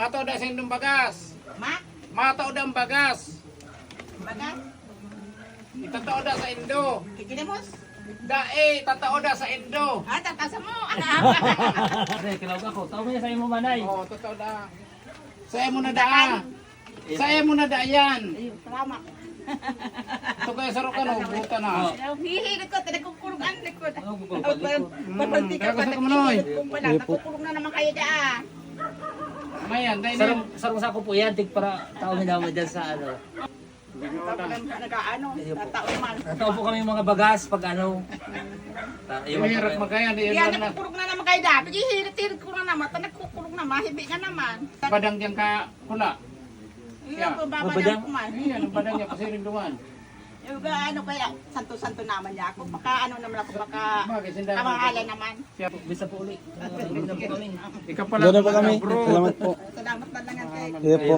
Mataw da sa indong bagas. Mak? Mataw da ang bagas. Bagat? Itatao da sa indo. Kikinimos? Dae, tatao da sa indo. Ah, tatasa mo. Pre, kilawag ako. Tao mo niya sa imo manay. Oh, tatao da. Saya mo na da. Saya mo na da yan. Ayun, salamat. Ito kaya sa rokan, buta na. Hihilig ko, tinagkukulong ang likod. Ano ko balik? Babanti ka Kaya pa, kasi kumanoy. nakukulong na naman kayo dyan. Mayan, dahil na. Sarong sako po yan. Tig para tao mo naman dyan sa ano. Nag-ano, tatao naman. Tao po kami mga bagas pag ano. Mahirap magkaya. Yan, nakukulong na naman kayo dyan. Hihilig ko na naman, nagkukulong na, mahibig na naman. Badang dyan ka pula. Iyan po, Badang? babadang kuman. Ayan, ang badang niya kasi rin duman. Yung ano kaya, santo-santo naman niya ako. Baka ano naman ako, baka Bagay, sindahan. kamahalan naman. Bisa po ulit. Bisa po kami. Ikaw pala. Doon na po kami. bro. Salamat po. Salamat na lang ang kayo. Sige po.